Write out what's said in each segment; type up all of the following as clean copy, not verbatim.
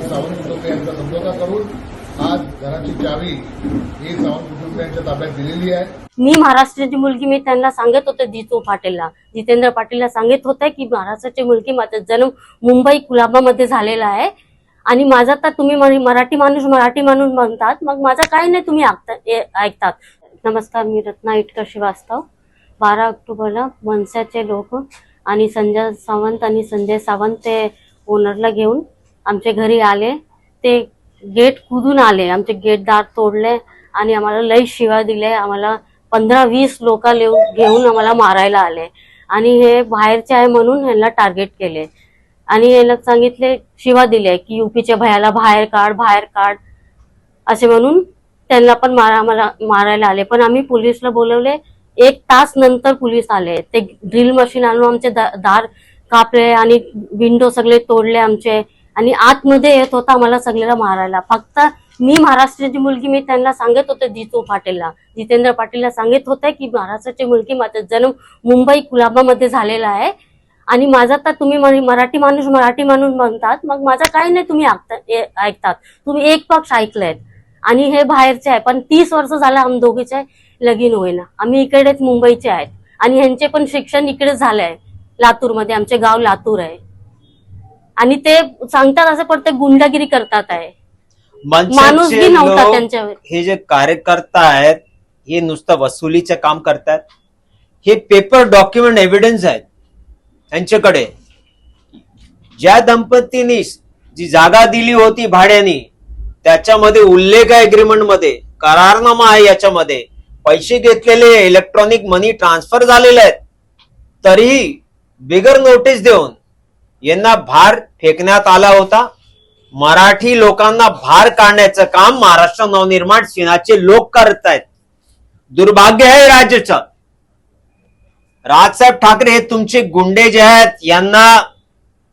सावंत कुटुंबियांचा समझोता करून आज घराची चावी ही सावंत कुटुंबियांच्या ताब्यात दिलेली आहे। मी महाराष्ट्राची मुलगी, मी त्यांना सांगत होते जितेंद्र पाटीलला सांगत होते की महाराष्ट्राची मुलगी, माझा जन्म मुंबई कुलाबामध्ये झालेला आहे आणि माझा तर तुम्ही मराठी माणूस म्हणतात, मग माझा काय नाही तुम्ही ऐकतात। नमस्कार, मी रत्ना इटकर श्रीवास्तव। 12 ऑक्टोबरला मनसेचे लोक आणि संजय सावंत आणि संजय सावंत ते ओनरला घेऊन आमच्या घरी आले। ते गेट कुदून आले, आमचे गेटदार तोडले आणि आम्हाला लई शिवा दिले। आम्हाला 15-20 लोक घेऊन आम्हाला मारायला आले आणि हे बाहेरचे आहे म्हणून ह्यांना टार्गेट केले आणि याला सांगितले, शिवा दिले की यूपीच्या भयाला बाहेर काढ असे म्हणून त्यांना पण मारायला आले। पण आम्ही पोलिसला बोलवले। 1 तास नंतर पोलीस आले। ते ड्रिल मशीन आणून आमचे दार कापले आणि विंडो सगळे तोडले आमचे आणि आतमध्ये येत होता आम्हाला सगळ्याला मारायला। फक्त मी महाराष्ट्राची मुलगी, मी त्यांना सांगत होते जितेंद्र पाटीलला सांगत होते की महाराष्ट्राची मुलगी, माझा जन्म मुंबई कुलाबामध्ये झालेला आहे आणि माझा तर तुम्ही मराठी माणूस म्हणतात, मग माझा काय नाही तुम्ही ऐकतात। तुम्ही एक पक्ष ऐकलेत आणि हे बाहेरचे आहे। पण 30 वर्ष झालं आम दोघीचे लगीन होईना। आम्ही इकडेच मुंबईचे आहेत आणि ह्यांचे पण शिक्षण इकडेच झालंय लातूरमध्ये। आमचे गाव लातूर आहे आणि ते सांगतात असं, पण ते गुंडागिरी करतात आहे। माणूसगी नव्हता त्यांच्यावर। हे जे कार्यकर्ता आहेत हे नुसतं वसुलीचे काम करतात। हे पेपर डॉक्युमेंट एव्हिडन्स आहेत त्यांच्याकडे। ज्या दंपतींनी जी जागा दिली होती भाड्याने, त्याच्यामध्ये उल्लेख आहे, एग्रीमेंट मध्ये करारनामा आहे, याच्यामध्ये पैसे घेतलेले, इलेक्ट्रॉनिक मनी ट्रान्सफर झालेले आहेत, तरीही बिगर नोटीस देऊन यांना बाहेर फेकण्यात आला होता। मराठी लोकांना बाहेर काढण्याचं काम महाराष्ट्र नवनिर्माण सेनाचे लोक करत आहेत। दुर्भाग्य आहे राज्याचं। राजसाहेब ठाकरे हे तुमचे गुंडे जे आहेत यांना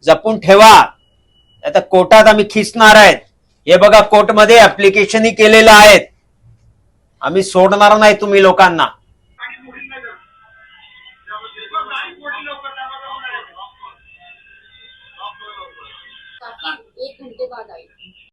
जपून ठेवा, आता कोर्टात आम्ही खिचणार आहेत। हे बघा, कोर्टमध्ये ऍप्लिकेशनही केलेलं आहेत। आम्ही सोडणार नाही तुम्ही लोकांना। एक घंटे बाद आई।